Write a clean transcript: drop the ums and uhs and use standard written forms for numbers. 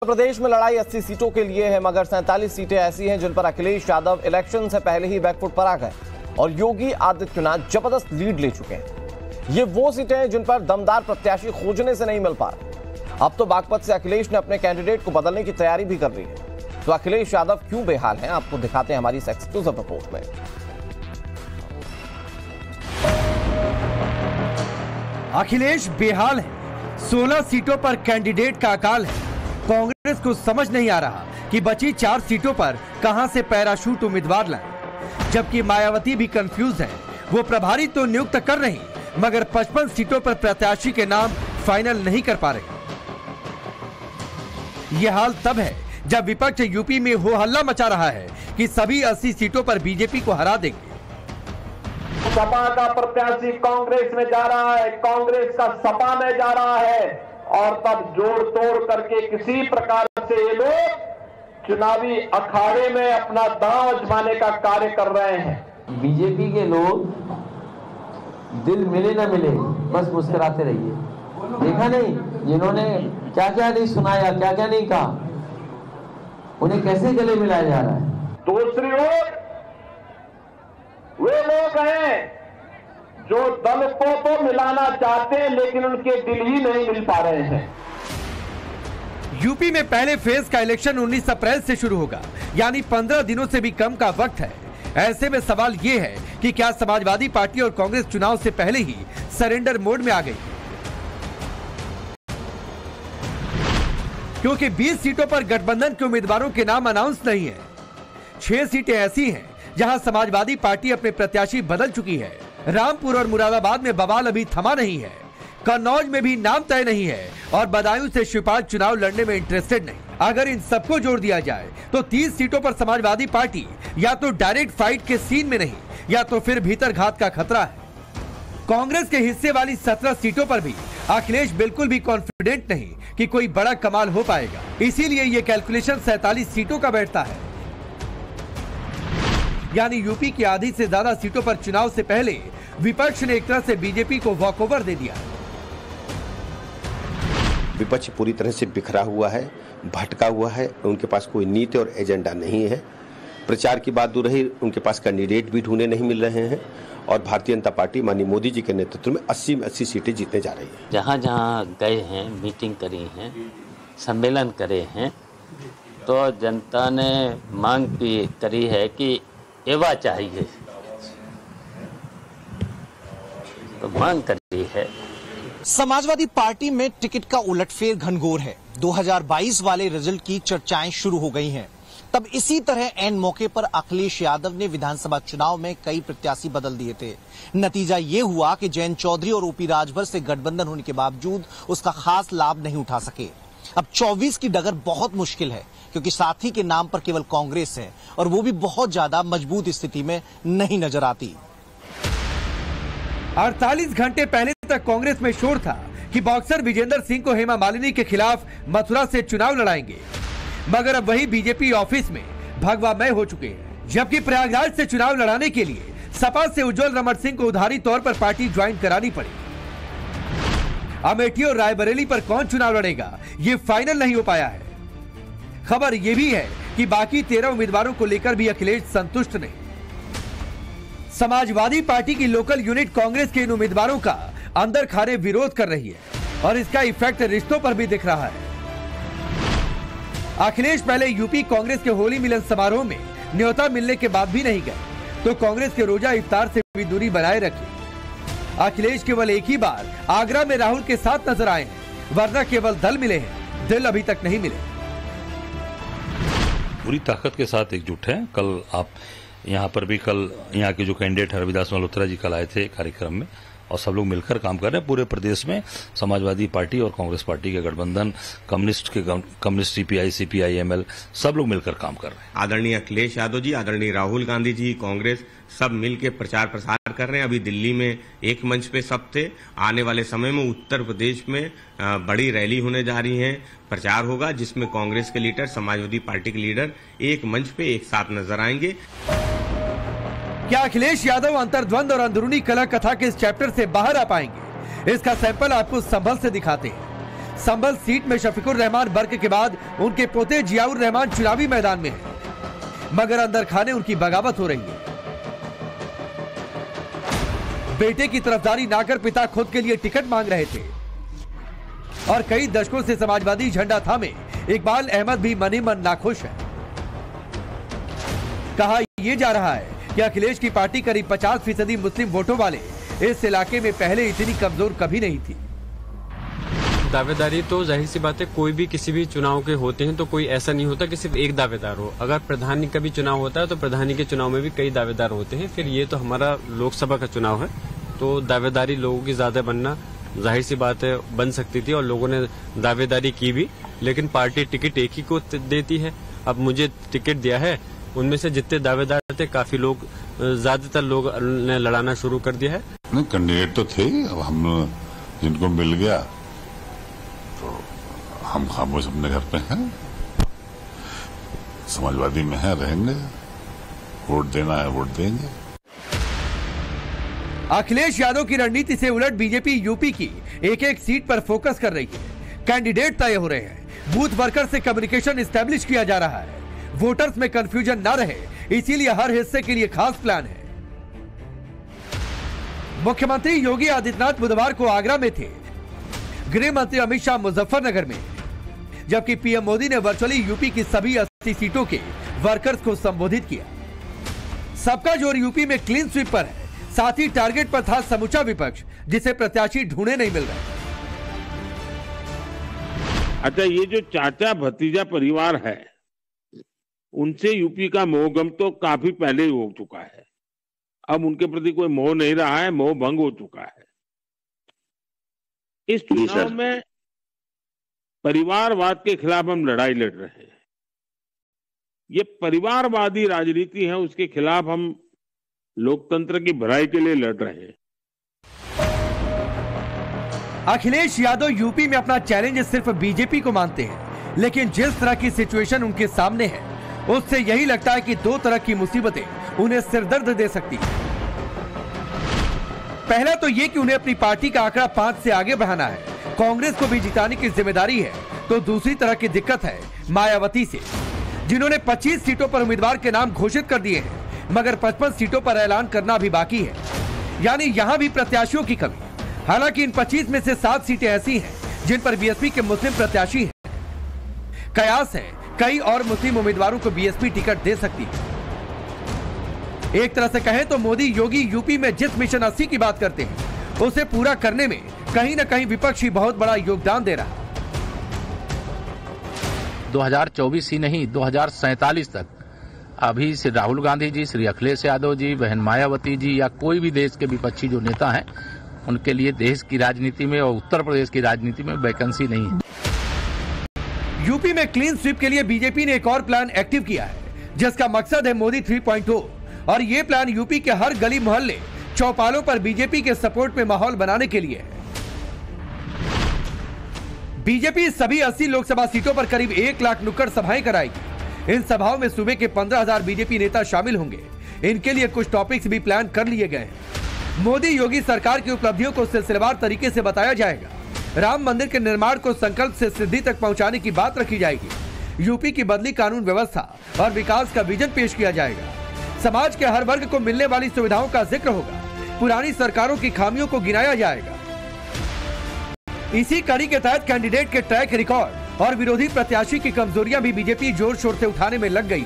प्रदेश में लड़ाई 80 सीटों के लिए है, मगर 47 सीटें ऐसी हैं जिन पर अखिलेश यादव इलेक्शन से पहले ही बैकफुट पर आ गए और योगी आदित्यनाथ जबरदस्त लीड ले चुके हैं। ये वो सीटें हैं जिन पर दमदार प्रत्याशी खोजने से नहीं मिल पा रहे। अब तो बागपत से अखिलेश ने अपने कैंडिडेट को बदलने की तैयारी भी कर ली है। तो अखिलेश यादव क्यों बेहाल हैं, आपको दिखाते हैं हमारी इस एक्सक्लूसिव रिपोर्ट में। अखिलेश बेहाल है, 16 सीटों पर कैंडिडेट का अकाल है। कांग्रेस को समझ नहीं आ रहा कि बची 4 सीटों पर कहां से पैराशूट उम्मीदवार लाएं। जबकि मायावती भी कंफ्यूज है। वो प्रभारी तो नियुक्त कर रही, मगर 55 सीटों पर प्रत्याशी के नाम फाइनल नहीं कर पा रहे। ये हाल तब है जब विपक्ष यूपी में हो हल्ला मचा रहा है कि सभी 80 सीटों पर बीजेपी को हरा देंगे। सपा का प्रत्याशी कांग्रेस में जा रहा है, कांग्रेस का सपा में जा रहा है, और तब जोड़ तोड़ करके किसी प्रकार से ये लोग चुनावी अखाड़े में अपना दांव आजमाने का कार्य कर रहे हैं। बीजेपी के लोग दिल मिले ना मिले बस मुस्कुराते रहिए। देखा नहीं जिन्होंने क्या क्या नहीं सुनाया, क्या क्या नहीं कहा, उन्हें कैसे गले मिलाया जा रहा है। दूसरी ओर वे लोग हैं जो दल को तो मिलाना चाहते हैं लेकिन उनके दिल ही नहीं मिल पा रहे हैं। यूपी में पहले फेज का इलेक्शन 19 अप्रैल से शुरू होगा, यानी 15 दिनों से भी कम का वक्त है। ऐसे में सवाल ये है कि क्या समाजवादी पार्टी और कांग्रेस चुनाव से पहले ही सरेंडर मोड में आ गई, क्योंकि 20 सीटों पर गठबंधन के उम्मीदवारों के नाम अनाउंस नहीं है। 6 सीटें ऐसी हैं जहां समाजवादी पार्टी अपने प्रत्याशी बदल चुकी है। रामपुर और मुरादाबाद में बवाल अभी थमा नहीं है, कन्नौज में भी नाम तय नहीं है और बदायूं से शिवपाल चुनाव लड़ने में इंटरेस्टेड नहीं। अगर इन सबको जोड़ दिया जाए तो 30 सीटों पर समाजवादी पार्टी या तो डायरेक्ट फाइट के सीन में नहीं, या तो फिर भीतर घात का खतरा है। कांग्रेस के हिस्से वाली 17 सीटों पर भी अखिलेश बिल्कुल भी कॉन्फिडेंट नहीं कि कोई बड़ा कमाल हो पाएगा। इसीलिए ये कैलकुलेशन 47 सीटों का बैठता है, यानी यूपी की आधी से ज्यादा सीटों पर चुनाव से पहले विपक्ष ने एक तरह से बीजेपी को वॉकओवर दे दिया। विपक्ष पूरी तरह से बिखरा हुआ है, भटका हुआ है, उनके पास कोई नीति और एजेंडा नहीं है। प्रचार की बात दूर रही, उनके पास कैंडिडेट भी ढूंढे नहीं मिल रहे हैं और भारतीय जनता पार्टी माननीय मोदी जी के नेतृत्व में 80 में 80 सीटें जीतने जा रही है। जहाँ जहाँ गए हैं, मीटिंग करी है, सम्मेलन करे हैं, तो जनता ने मांग करी है कि एवा चाहिए, तो मांग करी है। समाजवादी पार्टी में टिकट का उलटफेर घनघोर है। 2022 वाले रिजल्ट की चर्चाएं शुरू हो गई हैं। तब इसी तरह एन मौके पर अखिलेश यादव ने विधानसभा चुनाव में कई प्रत्याशी बदल दिए थे। नतीजा ये हुआ कि जयंत चौधरी और ओपी राजभर से गठबंधन होने के बावजूद उसका खास लाभ नहीं उठा सके। अब 24 की डगर बहुत मुश्किल है, क्योंकि साथी के नाम पर केवल कांग्रेस है और वो भी बहुत ज्यादा मजबूत स्थिति में नहीं नजर आती। 48 घंटे पहले तक कांग्रेस में शोर था कि बॉक्सर विजेंद्र सिंह को हेमा मालिनी के खिलाफ मथुरा से चुनाव लड़ाएंगे, मगर अब वही बीजेपी ऑफिस में भगवामय हो चुके हैं। जबकि प्रयागराज से चुनाव लड़ाने के लिए सपा से उज्जवल रमण सिंह को उधारी तौर पर पार्टी ज्वाइन करानी पड़ी। अमेठी और रायबरेली पर कौन चुनाव लड़ेगा, ये फाइनल नहीं हो पाया है। खबर यह भी है कि बाकी 13 उम्मीदवारों को लेकर भी अखिलेश संतुष्ट नहीं। समाजवादी पार्टी की लोकल यूनिट कांग्रेस के इन उम्मीदवारों का अंदर खाने विरोध कर रही है और इसका इफेक्ट रिश्तों पर भी दिख रहा है। अखिलेश पहले यूपी कांग्रेस के होली मिलन समारोह में न्योता मिलने के बाद भी नहीं गए, तो कांग्रेस के रोजा इफ्तार से भी दूरी बनाए रखी। अखिलेश केवल एक ही बार आगरा में राहुल के साथ नजर आए हैं, वरना केवल दल मिले हैं, दिल अभी तक नहीं मिले। पूरी ताकत के साथ एकजुट है। कल आप यहाँ पर भी, कल यहाँ के जो कैंडिडेट है रविदास मल्होत्रा जी कल आए थे कार्यक्रम में, और सब लोग मिलकर काम कर रहे हैं। पूरे प्रदेश में समाजवादी पार्टी और कांग्रेस पार्टी के गठबंधन, कम्युनिस्ट सीपीआई, सीपीआई-एमएल, सब लोग मिलकर काम कर रहे हैं। आदरणीय अखिलेश यादव जी, आदरणीय राहुल गांधी जी, कांग्रेस सब मिलकर प्रचार प्रसार कर रहे हैं। अभी दिल्ली में एक मंच पे सब थे। आने वाले समय में उत्तर प्रदेश में बड़ी रैली होने जा रही है, प्रचार होगा, जिसमें कांग्रेस के लीडर, समाजवादी पार्टी के लीडर एक मंच पे एक साथ नजर आएंगे। क्या अखिलेश यादव अंतर्द्वंद और अंदरूनी कलह कथा के इस चैप्टर से बाहर आ पाएंगे? इसका सैंपल आपको संभल से दिखाते हैं। संभल सीट में शफीकुर रहमान बर्क के बाद उनके पोते जियाउर रहमान चुनावी मैदान में हैं, मगर अंदर खाने उनकी बगावत हो रही है। बेटे की तरफदारी ना कर पिता खुद के लिए टिकट मांग रहे थे और कई दशकों से समाजवादी झंडा थामे इकबाल अहमद भी मनी मन नाखुश है। कहा यह जा रहा है कि अखिलेश की पार्टी करीब 50% मुस्लिम वोटों वाले इस इलाके में पहले इतनी कमजोर कभी नहीं थी। दावेदारी तो जाहिर सी बात है, कोई भी किसी भी चुनाव के होते हैं तो कोई ऐसा नहीं होता कि सिर्फ एक दावेदार हो। अगर प्रधानी का भी चुनाव होता है तो प्रधानी के चुनाव में भी कई दावेदार होते हैं। फिर ये तो हमारा लोकसभा का चुनाव है, तो दावेदारी लोगों की ज्यादा बनना जाहिर सी बात है बन सकती थी और लोगों ने दावेदारी की भी, लेकिन पार्टी टिकट एक ही को देती है। अब मुझे टिकट दिया है, उनमें से जितने दावेदार थे काफी लोग, ज्यादातर लोग ने लड़ाना शुरू कर दिया है। नहीं, कैंडिडेट तो थे, अब हम जिनको मिल गया तो हम खामोश अपने घर पे हैं, समाजवादी में हैं, रहेंगे, वोट देना है वोट देंगे। अखिलेश यादव की रणनीति से उलट बीजेपी यूपी की एक एक सीट पर फोकस कर रही है। कैंडिडेट तय हो रहे हैं, बूथ वर्कर से कम्युनिकेशन एस्टेब्लिश किया जा रहा है, वोटर्स में कंफ्यूजन ना रहे इसीलिए हर हिस्से के लिए खास प्लान है। मुख्यमंत्री योगी आदित्यनाथ बुधवार को आगरा में थे, गृह मंत्री अमित शाह मुजफ्फरनगर में, जबकि पीएम मोदी ने वर्चुअली यूपी की सभी 80 सीटों के वर्कर्स को संबोधित किया। सबका जोर यूपी में क्लीन स्वीप पर है, साथ ही टारगेट पर था समूचा विपक्ष जिसे प्रत्याशी ढूंढे नहीं मिल रहे। अच्छा, ये जो चाचा भतीजा परिवार है उनसे यूपी का मोहगम तो काफी पहले ही हो चुका है। अब उनके प्रति कोई मोह नहीं रहा है, मोह भंग हो चुका है। इस चुनाव में परिवारवाद के खिलाफ हम लड़ाई लड़ रहे हैं। ये परिवारवादी राजनीति है, उसके खिलाफ हम लोकतंत्र की भलाई के लिए लड़ रहे हैं। अखिलेश यादव यूपी में अपना चैलेंज सिर्फ बीजेपी को मानते हैं, लेकिन जिस तरह की सिचुएशन उनके सामने है उससे यही लगता है कि दो तरह की मुसीबतें उन्हें सिरदर्द दे सकती है। पहला तो ये कि उन्हें अपनी पार्टी का आंकड़ा 5 से आगे बढ़ाना है, कांग्रेस को भी जिताने की जिम्मेदारी है। तो दूसरी तरह की दिक्कत है मायावती से, जिन्होंने 25 सीटों पर उम्मीदवार के नाम घोषित कर दिए हैं, मगर 55 सीटों पर ऐलान करना भी बाकी है, यानी यहां भी प्रत्याशियों की कमी। हालांकि इन 25 में से 7 सीटें ऐसी हैं जिन पर बीएसपी के मुस्लिम प्रत्याशी हैं। कयास है कई और मुस्लिम उम्मीदवारों को बीएसपी टिकट दे सकती है। एक तरह से कहें तो मोदी योगी यूपी में जिस मिशन 80 की बात करते हैं उसे पूरा करने में कहीं न कहीं विपक्ष ही बहुत बड़ा योगदान दे रहा है। 2024 ही नहीं 2047 तक अभी श्री राहुल गांधी जी, श्री अखिलेश यादव जी, बहन मायावती जी या कोई भी देश के विपक्षी जो नेता हैं उनके लिए देश की राजनीति में और उत्तर प्रदेश की राजनीति में वैकेंसी नहीं है। यूपी में क्लीन स्वीप के लिए बीजेपी ने एक और प्लान एक्टिव किया है, जिसका मकसद है मोदी 3.0, और ये प्लान यूपी के हर गली मोहल्ले चौपालों पर बीजेपी के सपोर्ट में माहौल बनाने के लिए है। बीजेपी सभी 80 लोकसभा सीटों पर करीब 1 लाख नुक्कड़ सभाएं कराएगी। इन सभाओं में सूबे के 15,000 बीजेपी नेता शामिल होंगे। इनके लिए कुछ टॉपिक्स भी प्लान कर लिए गए हैं। मोदी योगी सरकार की उपलब्धियों को सिलसिलेवार तरीके से बताया जाएगा। राम मंदिर के निर्माण को संकल्प से सिद्धि तक पहुंचाने की बात रखी जाएगी। यूपी की बदली कानून व्यवस्था और विकास का विजन पेश किया जाएगा। समाज के हर वर्ग को मिलने वाली सुविधाओं का जिक्र होगा। पुरानी सरकारों की खामियों को गिनाया जाएगा। इसी कड़ी के तहत कैंडिडेट के ट्रैक रिकॉर्ड और विरोधी प्रत्याशी की कमजोरियां भी बीजेपी जोर शोर से उठाने में लग गई।